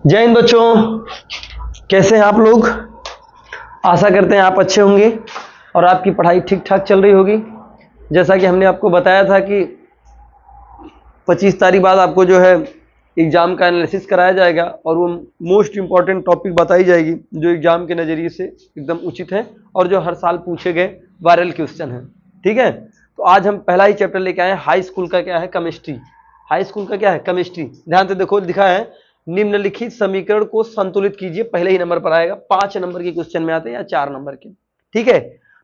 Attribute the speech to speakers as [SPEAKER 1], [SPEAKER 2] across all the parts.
[SPEAKER 1] जय हिंद बच्चों, कैसे हैं आप लोग। आशा करते हैं आप अच्छे होंगे और आपकी पढ़ाई ठीक ठाक चल रही होगी। जैसा कि हमने आपको बताया था कि 25 तारीख बाद आपको जो है एग्ज़ाम का एनालिसिस कराया जाएगा और वो मोस्ट इम्पॉर्टेंट टॉपिक बताई जाएगी जो एग्ज़ाम के नज़रिए से एकदम उचित है और जो हर साल पूछे गए वायरल क्वेश्चन हैं। ठीक है, तो आज हम पहला ही चैप्टर लेके आए हैं। हाई स्कूल का क्या है? केमिस्ट्री। हाई स्कूल का क्या है? केमिस्ट्री। ध्यान से देखो, लिखा है निम्नलिखित समीकरण को संतुलित कीजिए। पहले ही नंबर पर आएगा, 5 नंबर के क्वेश्चन में आते हैं या 4 नंबर के। ठीक है,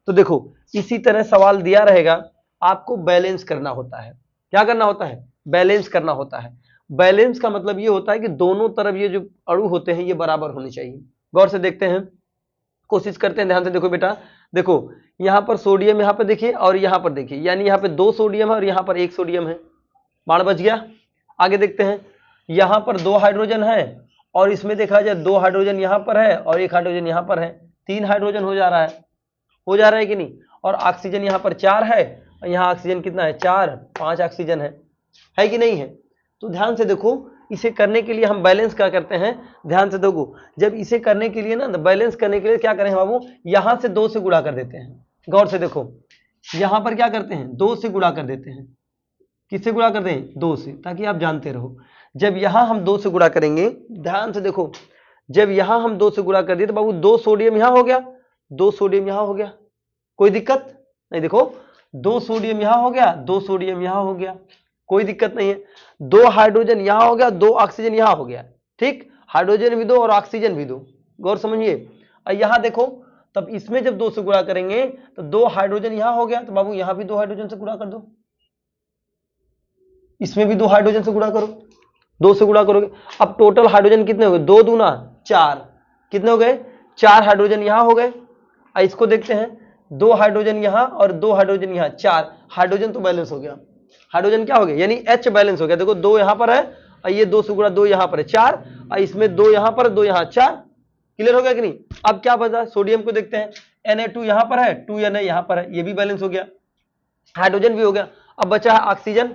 [SPEAKER 1] तो देखो इसी तरह सवाल दिया रहेगा, आपको बैलेंस करना होता है। क्या करना होता है? बैलेंस करना होता है। बैलेंस का मतलब ये होता है कि दोनों तरफ ये जो अणु होते हैं ये बराबर होने चाहिए। गौर से देखते हैं, कोशिश करते हैं। ध्यान से देखो बेटा, देखो यहाँ पर सोडियम यहाँ पर देखिए और यहाँ पर देखिए, यानी यहाँ पे 2 सोडियम है और यहाँ पर 1 सोडियम है। बाण बच गया। आगे देखते हैं, यहाँ पर 2 हाइड्रोजन है और इसमें देखा जाए 2 हाइड्रोजन यहाँ पर है और 1 हाइड्रोजन यहाँ पर है। 3 हाइड्रोजन हो जा रहा है, हो जा रहा है कि नहीं। और ऑक्सीजन यहाँ पर 4 है और यहाँ ऑक्सीजन कितना है? 4, 5 ऑक्सीजन है कि नहीं है। तो ध्यान से देखो, इसे करने के लिए हम बैलेंस क्या करते हैं? ध्यान से देखो, जब इसे करने के लिए ना बैलेंस करने के लिए क्या करें बाबू? यहाँ से 2 से गुणा कर देते हैं। गौर से देखो, यहाँ पर क्या करते हैं? 2 से गुणा कर देते हैं। किससे गुणा करते हैं? 2 से, ताकि आप जानते रहो। जब यहाँ हम 2 से गुणा करेंगे, ध्यान से देखो, जब यहाँ हम 2 से गुणा कर दिए तो बाबू 2 सोडियम यहाँ हो गया, 2 सोडियम यहाँ हो गया। कोई दिक्कत नहीं। देखो 2 सोडियम यहाँ हो गया, 2 सोडियम यहाँ हो गया, कोई दिक्कत नहीं है। 2 हाइड्रोजन यहाँ हो गया, 2 ऑक्सीजन यहाँ हो गया। ठीक, हाइड्रोजन भी 2 और ऑक्सीजन भी 2। गौर समझिए। और यहाँ देखो, तब इसमें जब 2 से गुणा करेंगे तो 2 हाइड्रोजन यहाँ हो गया, तो बाबू यहाँ भी 2 हाइड्रोजन से गुणा कर दो। इसमें भी 2 हाइड्रोजन से गुणा करो, 2 से गुणा करोगे। अब टोटल हाइड्रोजन कितने हो गए? 2 दूना 4। कितने हो गए? 4 हाइड्रोजन यहाँ हो गए। इसको देखते हैं, 2 हाइड्रोजन यहाँ और 2 हाइड्रोजन यहाँ, 4 हाइड्रोजन तो बैलेंस हो गया। हाइड्रोजन क्या हो गया? यानी H बैलेंस हो गया। देखो 2 यहाँ पर है और ये 2 से गुणा 2 यहाँ पर है 4 और इसमें 2 यहाँ पर 2 यहाँ 4। क्लियर हो गया कि नहीं। अब क्या बचा? सोडियम को देखते हैं, Na2 यहाँ पर है, 2Na यहाँ पर है, ये भी बैलेंस हो गया, हाइड्रोजन भी हो गया। अब बचा है ऑक्सीजन।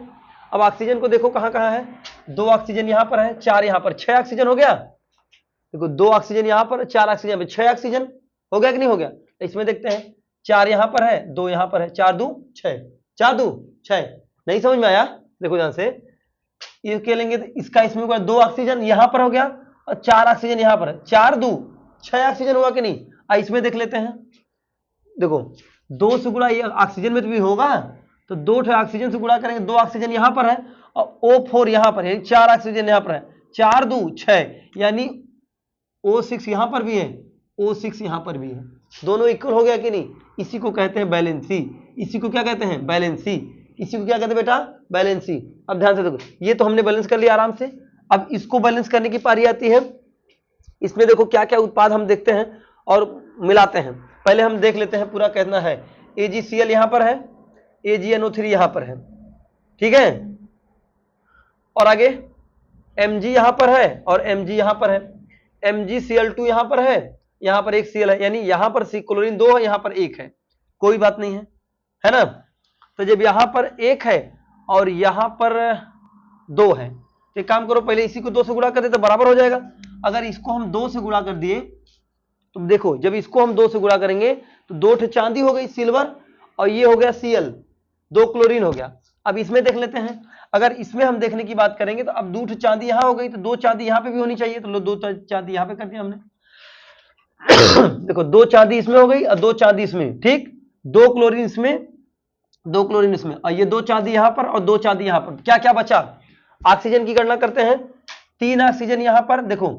[SPEAKER 1] अब ऑक्सीजन को देखो कहाँ कहाँ है? 2 ऑक्सीजन यहाँ पर है, 4 यहाँ पर, 6 ऑक्सीजन हो गया। देखो 2 ऑक्सीजन यहाँ पर, 4 ऑक्सीजन पे, 6 ऑक्सीजन हो गया कि नहीं हो गया। इसमें देखते हैं, 4 यहाँ पर है, 2 यहाँ पर है, 4 2 6, 4 2 6। नहीं समझ में आया? देखो ध्यान से, ये क्या लेंगे तो इसका इसमें 2 ऑक्सीजन यहाँ पर हो गया और 4 ऑक्सीजन यहाँ पर है, 4 2 6 ऑक्सीजन होगा कि नहीं। इसमें देख लेते हैं, देखो 2 से गुणा ये ऑक्सीजन में तो भी होगा, तो 2 ऑक्सीजन से गुणा करेंगे, 2 ऑक्सीजन यहाँ पर है और O4 यहाँ पर है, 4 ऑक्सीजन यहाँ पर है, 4 2 6, यानी O6 यहाँ पर भी है, O6 यहाँ पर भी है, दोनों इक्वल हो गया कि नहीं। इसी को कहते हैं बैलेंसी। इसी को क्या कहते हैं? बैलेंसी। इसी को क्या कहते हैं बेटा? बैलेंसी। अब ध्यान से देखो, ये तो हमने बैलेंस कर लिया आराम से। अब इसको बैलेंस करने की पारी आती है। इसमें देखो क्या क्या उत्पाद हम देखते हैं और मिलाते हैं। पहले हम देख लेते हैं, पूरा कहना है AgCl यहाँ पर है, AgNO3 यहाँ पर है, ठीक है, और आगे Mg यहाँ पर है और Mg यहाँ पर है, MgCl2 यहाँ पर यहाँ पर एक Cl है, यानी यहाँ पर क्लोरीन 2 है, यहाँ पर 1 है, कोई बात नहीं है ना। तो जब यहाँ पर 1 है और यहाँ पर 2 है, तो एक काम करो, पहले इसी को 2 से गुणा कर दे तो बराबर हो जाएगा। अगर इसको हम 2 से गुणा कर दिए तो देखो, जब इसको हम 2 से गुणा करेंगे तो 2 चांदी हो गई सिल्वर और ये हो गया Cl, 2 क्लोरीन हो गया। अब इसमें देख लेते हैं, अगर इसमें हम देखने की बात करेंगे तो अब 2 चांदी यहाँ हो गई, तो 2 चांदी यहाँ पे भी होनी चाहिए, तो लो 2 चांदी यहाँ पे कर दिया हमने। देखो 2 चांदी इसमें हो गई और 2 चांदी इसमें, ठीक, 2 क्लोरीन इसमें, 2 क्लोरीन इसमें, और ये 2 चांदी यहाँ पर और 2 चांदी यहाँ पर। क्या क्या बचा? ऑक्सीजन की गणना करते हैं। 3 ऑक्सीजन यहाँ पर, देखो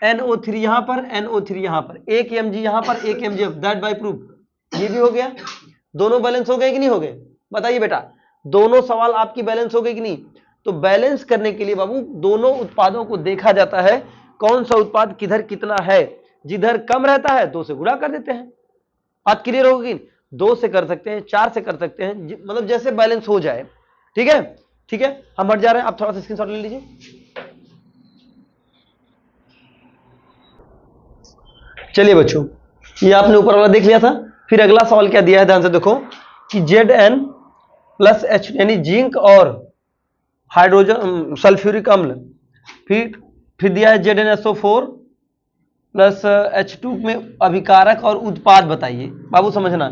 [SPEAKER 1] NO3 यहाँ पर, NO3 यहाँ पर, 1 Mg यहाँ पर, 1 Mg, दैट बाय प्रूफ। ये भी हो गया। दोनों बैलेंस हो गए कि नहीं हो गए? बताइए बेटा, दोनों सवाल आपकी बैलेंस हो गए कि नहीं। तो बैलेंस करने के लिए बाबू दोनों उत्पादों को देखा जाता है, कौन सा उत्पाद किधर कितना है। जिधर कम रहता है 2 से गुणा कर देते हैं। बात क्लियर होगी? 2 से कर सकते हैं, 4 से कर सकते हैं, मतलब जैसे बैलेंस हो जाए। ठीक है, ठीक है, हम हट जा रहे हैं। आप थोड़ा सा स्क्रीनशॉट ले लीजिए। चलिए बच्चों, ये आपने ऊपर वाला देख लिया था। फिर अगला सवाल क्या दिया है, ध्यान से देखो कि Zn+H यानी जिंक और हाइड्रोजन सल्फ्यूरिक अम्ल, फिर फिर दिया है ZnSO4 प्लस H2 में अभिकारक और उत्पाद बताइए। बाबू समझना,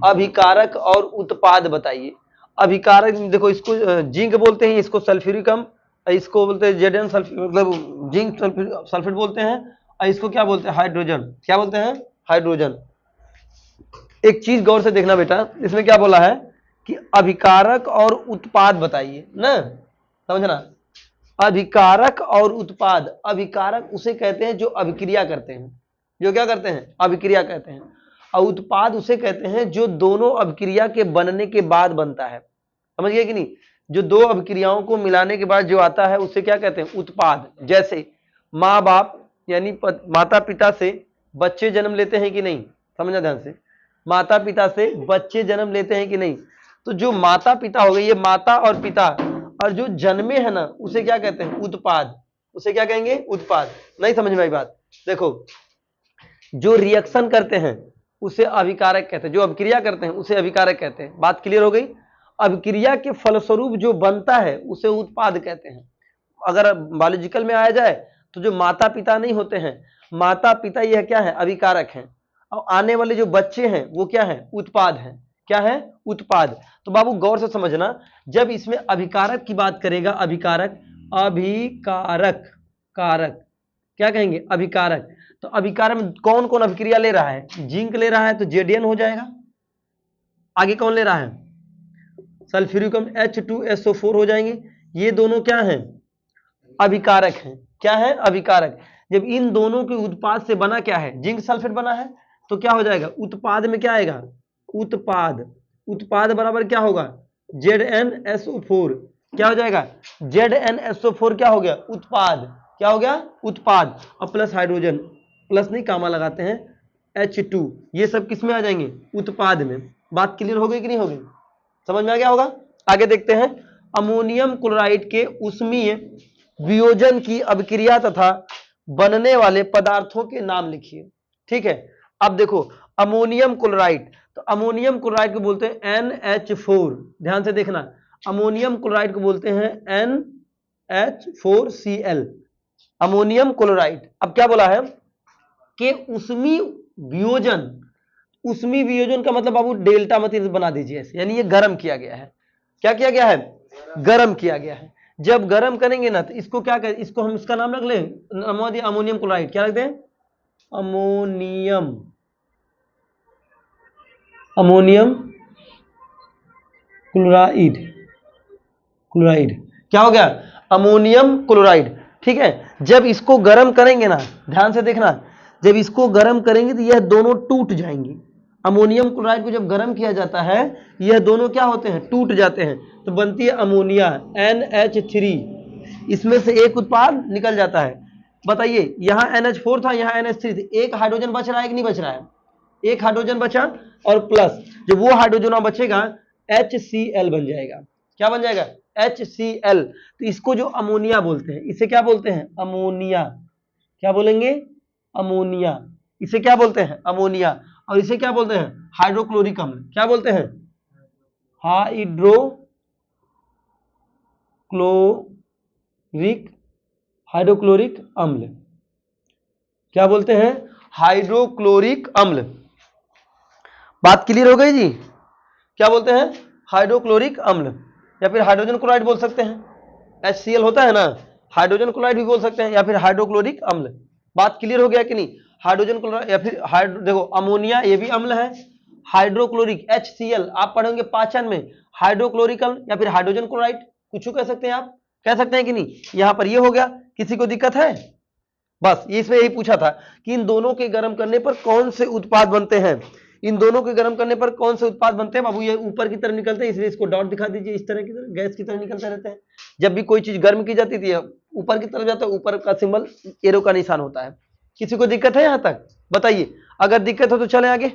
[SPEAKER 1] अभिकारक और उत्पाद बताइए। अभिकारक देखो, इसको जिंक बोलते हैं, इसको सल्फ्यूरिकम, इसको बोलते हैं Zn मतलब जिंक सल्फेट बोलते हैं, और इसको क्या बोलते हैं? हाइड्रोजन। क्या बोलते हैं? हाइड्रोजन। एक चीज गौर से देखना बेटा, इसमें क्या बोला है कि अभिकारक और उत्पाद बताइए ना, समझना। अभिकारक और उत्पाद, अभिकारक उसे कहते हैं जो अभिक्रिया करते हैं, जो क्या करते हैं? अभिक्रिया कहते हैं। और उत्पाद उसे कहते हैं जो दोनों अभिक्रिया के बनने के बाद बनता है। समझ गए कि नहीं? जो दो अभिक्रियाओं को मिलाने के बाद जो आता है उसे क्या कहते हैं? उत्पाद। जैसे माँ बाप यानी माता पिता से बच्चे जन्म लेते हैं कि नहीं? समझना ध्यान से, माता पिता से बच्चे जन्म लेते हैं कि नहीं? तो जो माता पिता हो गए, ये माता और पिता, और जो जन्मे है ना, उसे क्या कहते हैं? उत्पाद। उसे क्या कहेंगे? उत्पाद। नहीं समझ में आई बात? देखो, जो रिएक्शन करते हैं उसे अभिकारक कहते हैं, जो अभिक्रिया करते हैं उसे अभिकारक कहते हैं। बात क्लियर हो गई? अभिक्रिया के फलस्वरूप जो बनता है उसे उत्पाद कहते हैं। अगर बायोलॉजिकल में आया जाए तो जो माता पिता नहीं होते हैं, माता पिता यह क्या है? अभिकारक हैं, और आने वाले जो बच्चे हैं वो क्या है? उत्पाद हैं। क्या है? उत्पाद। तो बाबू गौर से समझना, जब इसमें अभिकारक की बात करेगा, अभिकारक, अभिकारक, कारक, क्या कहेंगे? अभिकारक। तो अभिकारक में कौन कौन अभिक्रिया ले रहा है? जिंक ले रहा है तो Zn हो जाएगा। आगे कौन ले रहा है? सल्फ्यूरिकम H2SO4 हो जाएंगे। ये दोनों क्या हैं? अभिकारक हैं। क्या है? अभिकारक। जब इन दोनों के उत्पाद से बना क्या है? जिंक सल्फेट बना है, तो क्या हो जाएगा? उत्पाद में क्या आएगा? उत्पाद। उत्पाद बराबर क्या होगा? ZnSO4। क्या हो जाएगा? ZnSO4 क्या हो गया? उत्पाद। क्या हो गया? उत्पाद। और प्लस हाइड्रोजन, प्लस नहीं कामा लगाते हैं, H2, ये सब किस में आ जाएंगे? उत्पाद में। बात क्लियर हो गई कि नहीं हो गई? समझ में आ गया होगा? आगे देखते हैं, अमोनियम क्लोराइड के ऊष्मीय वियोजन की अभिक्रिया तथा बनने वाले पदार्थों के नाम लिखिए। ठीक है, अब देखो अमोनियम क्लोराइड, तो अमोनियम क्लोराइड को बोलते हैं NH4। ध्यान से देखना, अमोनियम क्लोराइड को बोलते हैं NH4Cl, अमोनियम क्लोराइड। अब क्या बोला है कि ऊष्मी वियोजन, ऊष्मी वियोजन का मतलब बाबू डेल्टा मत बना दीजिए ऐसे, यानी ये गर्म किया गया है। क्या किया गया है? गर्म किया गया है। जब गर्म करेंगे ना तो इसको क्या करें? इसको हम इसका नाम रख लें अमोनियम क्लोराइड। क्या रखते हैं? Ammonium, ammonium chloride, chloride. क्या हो गया? Ammonium chloride. ठीक है, जब इसको गर्म करेंगे ना, ध्यान से देखना, जब इसको गर्म करेंगे तो यह दोनों टूट जाएंगे। अमोनियम क्लोराइड को जब गर्म किया जाता है, यह दोनों क्या होते हैं? टूट जाते हैं, तो बनती है अमोनिया NH3। इसमें से एक उत्पाद निकल जाता है। बताइए, यहाँ NH4 था, यहाँ NH3 थी, एक हाइड्रोजन बच रहा है कि नहीं बच रहा है? एक हाइड्रोजन बचा, और प्लस जब वो हाइड्रोजन बचेगा HCl बन जाएगा। क्या बन जाएगा? HCl। तो इसको जो अमोनिया बोलते हैं, इसे क्या बोलते हैं? अमोनिया। क्या बोलेंगे? अमोनिया। इसे क्या बोलते हैं? अमोनिया। और इसे क्या बोलते हैं? हाइड्रोक्लोरिक अम्ल। क्या बोलते हैं? हाइड्रोक्लोरिक अम्ल। क्या बोलते हैं? हाइड्रोक्लोरिक अम्ल। बात क्लियर हो गई जी? क्या बोलते हैं? हाइड्रोक्लोरिक अम्ल, या फिर हाइड्रोजन क्लोराइड बोल सकते हैं। HCl होता है ना, हाइड्रोजन क्लोराइड भी बोल सकते हैं, या फिर हाइड्रोक्लोरिक अम्ल। बात क्लियर हो गया कि नहीं? हाइड्रोजन क्लोराइड या फिर देखो अमोनिया ये भी अम्ल है, हाइड्रोक्लोरिक HCl आप पढ़ेंगे पाचन में, हाइड्रोक्लोरिक अम्ल या फिर हाइड्रोजन क्लोराइड, कुछ कह सकते हैं आप, कह सकते हैं कि नहीं? यहां पर ये हो गया। किसी को दिक्कत है? बस इसमें यही पूछा था कि इन दोनों के गर्म करने पर कौन से उत्पाद बनते हैं। इन दोनों के गर्म करने पर कौन से उत्पाद बनते हैं बाबू? ये ऊपर की तरफ निकलते हैं, इसलिए इसको डॉट दिखा दीजिए। इस तरह की तरह गैस की तरह निकलते रहते हैं। जब भी कोई चीज गर्म की जाती थी ऊपर की तरफ जाता है, ऊपर का सिंबल एरो का निशान होता है। किसी को दिक्कत है यहां तक? बताइए, अगर दिक्कत हो तो चले आगे।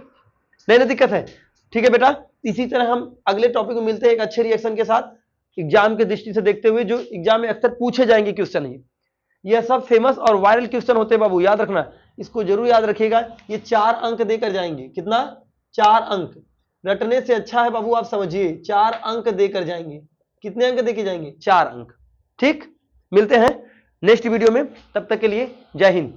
[SPEAKER 1] नहीं दिक्कत है? ठीक है बेटा, इसी तरह हम अगले टॉपिक में मिलते हैं एक अच्छे रिएक्शन के साथ, एग्जाम की दृष्टि से देखते हुए, जो एग्जाम में अक्सर पूछे जाएंगे क्वेश्चन। ये सब फेमस और वायरल क्वेश्चन होते हैं बाबू, याद रखना, इसको जरूर याद रखिएगा। ये 4 अंक देकर जाएंगे। कितना? 4 अंक। रटने से अच्छा है बाबू आप समझिए, 4 अंक देकर जाएंगे। कितने अंक देके जाएंगे? 4 अंक। ठीक, मिलते हैं नेक्स्ट वीडियो में। तब तक के लिए जय हिंद।